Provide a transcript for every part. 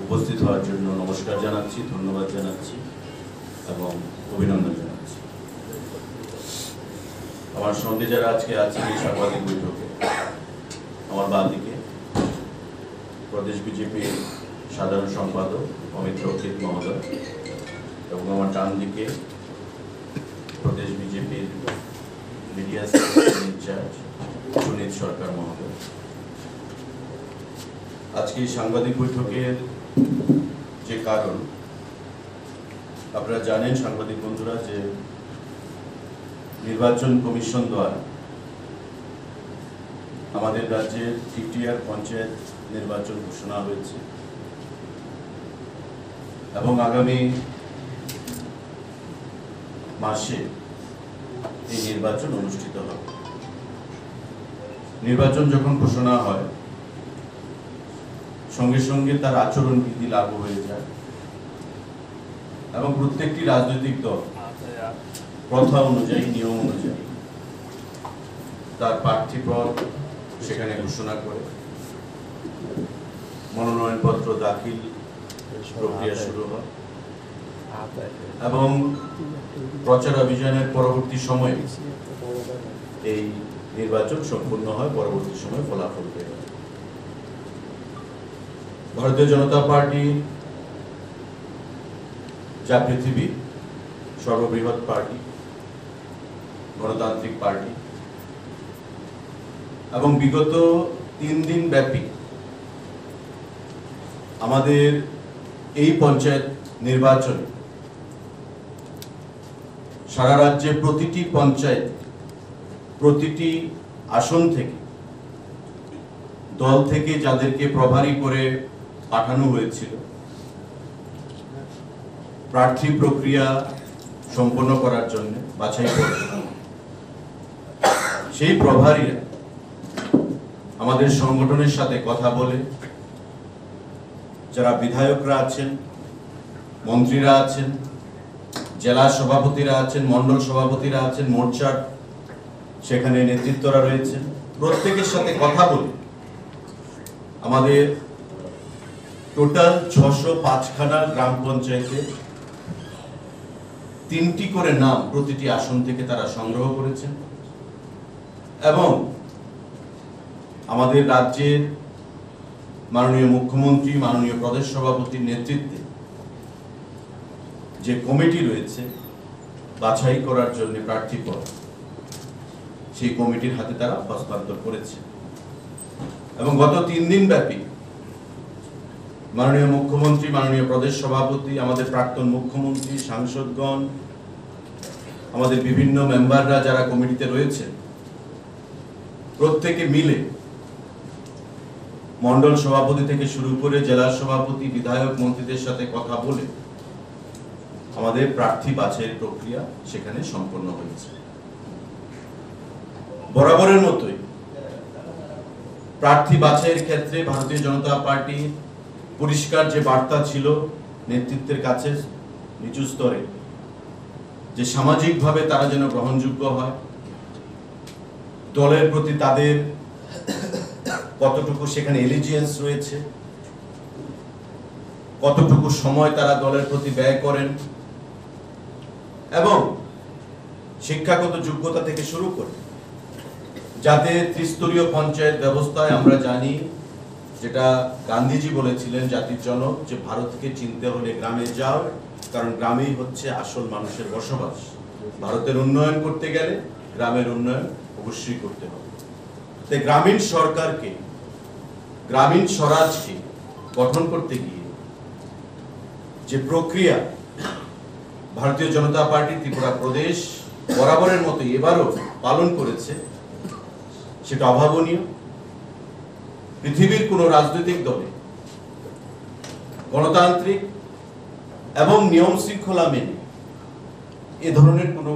উপস্থিত হওয়ার জন্য নমস্কার জানাচ্ছি, ধন্যবাদ জানাচ্ছি এবং অভিনন্দন জানাচ্ছি। আমার সঙ্গে যারা আজকে আছেন এই সাংবাদিক বৈঠকে, আমার বাঁ দিকে প্রদেশ বিজেপির সাধারণ সম্পাদক অমিত রক্ষিত মহোদয় এবং আমার ডান দিকে প্রদেশ বিজেপির মিডিয়া সেক্রেটারি ইনচার্জ সুনীত সরকার মহোদয়। আজকে এই সাংবাদিক বৈঠকের যে কারণ আপনারা জানেন সাংবাদিক বন্ধুরা, যে নির্বাচন কমিশন দ্বারা আমাদের রাজ্যে টিটিআর পঞ্চায়েত নির্বাচন ঘোষণা হয়েছে এবং আগামী মাসে এই নির্বাচন অনুষ্ঠিত হবে। নির্বাচন যখন ঘোষণা হয় সঙ্গে সঙ্গে তার আচরণবিধি লাগু হয়ে যায় এবং প্রত্যেকটি রাজনৈতিক দল প্রথা অনুযায়ী, নিয়ম অনুযায়ী তার প্রার্থীপদ সেখানে ঘোষণা করে মনোনয়নপত্র দাখিল প্রক্রিয়া শুরু হয় এবং প্রচার অভিযানের পরবর্তী সময়ে এই নির্বাচন সম্পূর্ণ হয়। পরবর্তী সময়ে ফলাফল বের হয়। ভারতীয় জনতা পার্টি যা পৃথিবীর সর্ববৃহৎ পার্টি, গণতান্ত্রিক পার্টি এবং বিগত 3 দিন ব্যাপী আমাদের এই পঞ্চায়েত নির্বাচনে সারা রাজ্যে প্রতিটি পঞ্চায়েত, প্রতিটি আসন থেকে দল থেকে যাদেরকে প্রভারী করে পাঠানো হয়েছিল প্রার্থী প্রক্রিয়া সম্পন্ন করার জন্য বাছাই করে, সেই প্রভারীরা আমাদের সংগঠনের সাথে কথা বলে, যারা বিধায়করা আছেন, মন্ত্রীরা আছেন, জেলা সভাপতিরা আছেন, মন্ডল সভাপতিরা আছেন, মোর্চার সেখানে নেতৃত্বরা রয়েছেন, প্রত্যেকের সাথে কথা বলে আমাদের টোটাল 605খানা গ্রাম পঞ্চায়েতে 3টি করে নাম প্রতিটি আসন থেকে তারা সংগ্রহ করেছেন এবং আমাদের রাজ্যের মাননীয় মুখ্যমন্ত্রী, মাননীয় প্রদেশ সভাপতির নেতৃত্বে যে কমিটি রয়েছে বাছাই করার জন্য প্রার্থীপদ, সেই কমিটির হাতে তারা হস্তান্তর করেছে এবং গত 3 দিন ব্যাপী মাননীয় মুখ্যমন্ত্রী, মাননীয় প্রদেশ সভাপতি, আমাদের প্রাক্তন মুখ্যমন্ত্রী, সাংসদগণ, আমাদের বিভিন্ন মেম্বাররা যারা কমিটিতে রয়েছে, প্রত্যেকে মিলে মন্ডল সভাপতি থেকে শুরু করে জেলা সভাপতি, বিধায়ক, মন্ত্রীদের সাথে কথা বলে আমাদের প্রার্থী বাছাইয়ের প্রক্রিয়া সেখানে সম্পন্ন হয়েছে। বরাবরের মতোই প্রার্থী বাছাইয়ের ক্ষেত্রে ভারতীয় জনতা পার্টি পরিষ্কার যে বার্তা ছিল নেতৃত্বের কাছে নিচু স্তরে, যে সামাজিকভাবে তারা যেন গ্রহণযোগ্য হয়, দলের প্রতি তাদের কতটুকু সেখানে এলিজিয়েন্স রয়েছে, কতটুকু সময় তারা দলের প্রতি ব্যয় করেন এবং শিক্ষাগত যোগ্যতা থেকে শুরু করে যাতে ত্রিস্তরীয় পঞ্চায়েত ব্যবস্থায়, আমরা জানি যেটা গান্ধীজি বলেছিলেন জাতির জনক, যে ভারতকে চিনতে হলে গ্রামে যাও, কারণ গ্রামেই হচ্ছে আসল মানুষের বসবাস। ভারতের উন্নয়ন করতে গেলে গ্রামের উন্নয়ন অবশ্যই করতে হবে। তাই গ্রামীণ সরকারকে, গ্রামীণ স্বরাজকে গঠন করতে গিয়ে যে প্রক্রিয়া ভারতীয় জনতা পার্টি ত্রিপুরা প্রদেশ বরাবরের মতো এবারও পালন করেছে, সেটা অভাবনীয়। পৃথিবীর কোন রাজনৈতিক দলে গণতান্ত্রিক এবং নিয়ম শৃঙ্খলা মেনে এ ধরনের কোন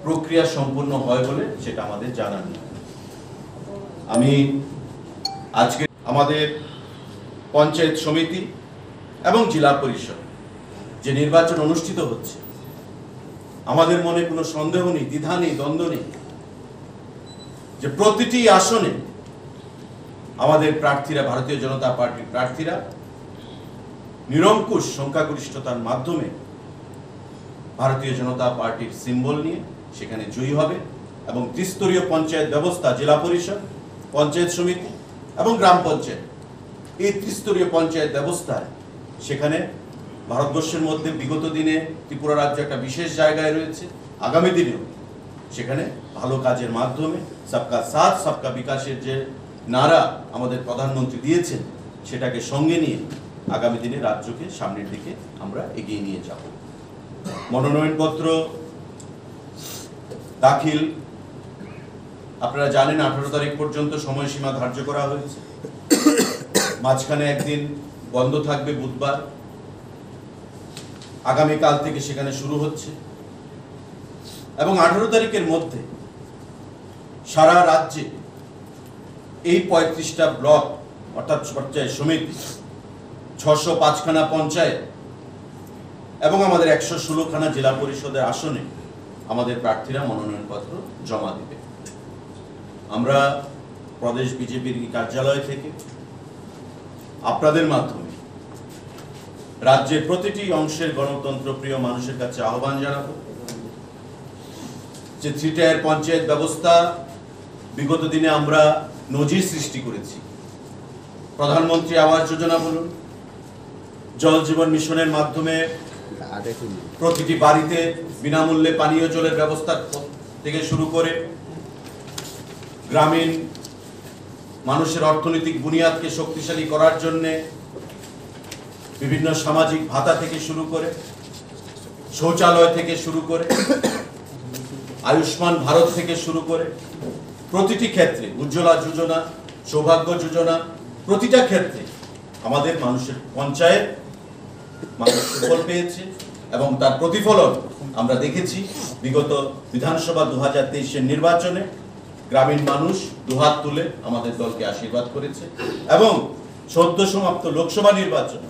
প্রক্রিয়া সম্পন্ন হয় বলে সেটা আমাদের জানা নেই। আমি আজকে আমাদের পঞ্চায়েত সমিতি এবং জেলা পরিষদ যে নির্বাচন অনুষ্ঠিত হচ্ছে, আমাদের মনে কোনো সন্দেহ নেই, দ্বিধা নেই, দ্বন্দ্ব নেই যে প্রতিটি আসনে আমাদের প্রার্থীরা, ভারতীয় জনতা পার্টির প্রার্থীরা নিরঙ্কুশ সংখ্যাগরিষ্ঠতার মাধ্যমে ভারতীয় জনতা পার্টির সিম্বল নিয়ে সেখানে জয়ী হবে এবং ত্রিস্তরীয় পঞ্চায়েত ব্যবস্থা, জেলা পরিষদ, পঞ্চায়েত সমিতি এবং গ্রাম পঞ্চায়েত, এই ত্রিস্তরীয় পঞ্চায়েত ব্যবস্থায় সেখানে ভারতবর্ষের মধ্যে বিগত দিনে ত্রিপুরা রাজ্য একটা বিশেষ জায়গায় রয়েছে, আগামী দিনেও সেখানে ভালো কাজের মাধ্যমে সবকা সাথ সবকা বিকাশের যে নারা আমাদের প্রধানমন্ত্রী দিয়েছেন সেটাকে সঙ্গে নিয়ে আগামী দিনে রাজ্যকে সামনের দিকে আমরা এগিয়ে নিয়ে যাব। মনোনয়নপত্র দাখিল আপনারা জানেন 18 তারিখ পর্যন্ত সময়সীমা ধার্য করা হয়েছে। মাঝখানে একদিন বন্ধ থাকবে বুধবার, আগামীকাল থেকে সেখানে শুরু হচ্ছে এবং 18 তারিখের মধ্যে সারা রাজ্যে এই 35টা ব্লক অর্থাৎ পঞ্চায়েত সমিতি, 605খানা পঞ্চায়েত এবং আমাদের 116খানা জেলা পরিষদের আসনে আমাদের প্রার্থীরা মনোনয়নপত্র জমা দেবে। আমরা প্রদেশ বিজেপির কার্যালয় থেকে আপনাদের মাধ্যমে রাজ্যের প্রতিটি অংশের গণতন্ত্র প্রিয় মানুষের কাছে আহ্বান জানাবো যে 3 টায়ার পঞ্চায়েত ব্যবস্থা বিগত দিনে আমরা নজির সৃষ্টি করেছি। প্রধানমন্ত্রী আবাস যোজনা বলুন, জল জীবন মিশনের মাধ্যমে প্রতিটি বাড়িতে বিনামূল্যে পানীয় জলের ব্যবস্থা থেকে শুরু করে গ্রামীণ মানুষের অর্থনৈতিক বুনিয়াদকে শক্তিশালী করার জন্য বিভিন্ন সামাজিক ভাতা থেকে শুরু করে শৌচালয় থেকে শুরু করে আয়ুষ্মান ভারত থেকে শুরু করে প্রতিটি ক্ষেত্রে উজ্জ্বলা যোজনা, সৌভাগ্য যোজনা, প্রতিটা ক্ষেত্রে আমাদের মানুষের পঞ্চায়েত মানুষ সুফল পেয়েছে এবং তার প্রতিফলন আমরা দেখেছি বিগত বিধানসভা 2023-এর নির্বাচনে। গ্রামীণ মানুষ দুহাত তুলে আমাদের দলকে আশীর্বাদ করেছে এবং সদ্য সমাপ্ত লোকসভা নির্বাচনে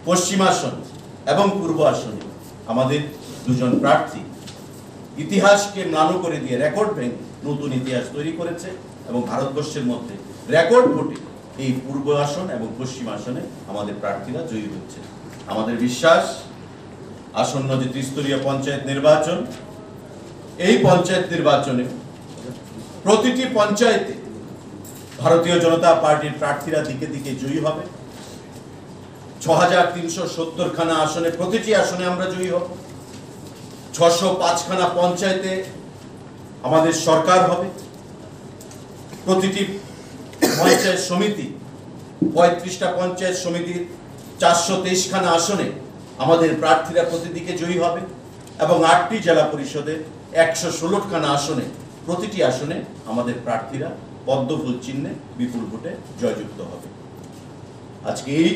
পশ্চিম আসন এবং পূর্ব আসনে আমাদের দুজন প্রার্থী ইতিহাসকে ম্লান করে দিয়ে রেকর্ড ভেঙে নতুন ইতিহাস তৈরি করেছে এবং ভারতবর্ষের মধ্যে রেকর্ড ভোটে এই পূর্ব আসন এবং পশ্চিম আসনে আমাদের প্রার্থীরা জয়ী হচ্ছে। আমাদের বিশ্বাস আসন্ন যে ত্রিস্তরীয় পঞ্চায়েত নির্বাচন, এই পঞ্চায়েত নির্বাচনে প্রতিটি পঞ্চায়েতে ভারতীয় জনতা পার্টির প্রার্থীরা দিকে দিকে জয়ী হবে। 6370খানা আসনে প্রতিটি আসনে আমরা জয়ী হব। 605খানা পঞ্চায়েতে আমাদের সরকার হবে। প্রতিটি পঞ্চায়েত সমিতি, 35টা পঞ্চায়েত সমিতির 423খানা আসনে আমাদের প্রার্থীরা প্রতিদিকে জয়ী হবে এবং 8টি জেলা পরিষদের 116খানা আসনে প্রতিটি আসনে আমাদের প্রার্থীরা পদ্মফুল চিহ্নে বিপুল ভোটে জয়যুক্ত হবে। আজকে এই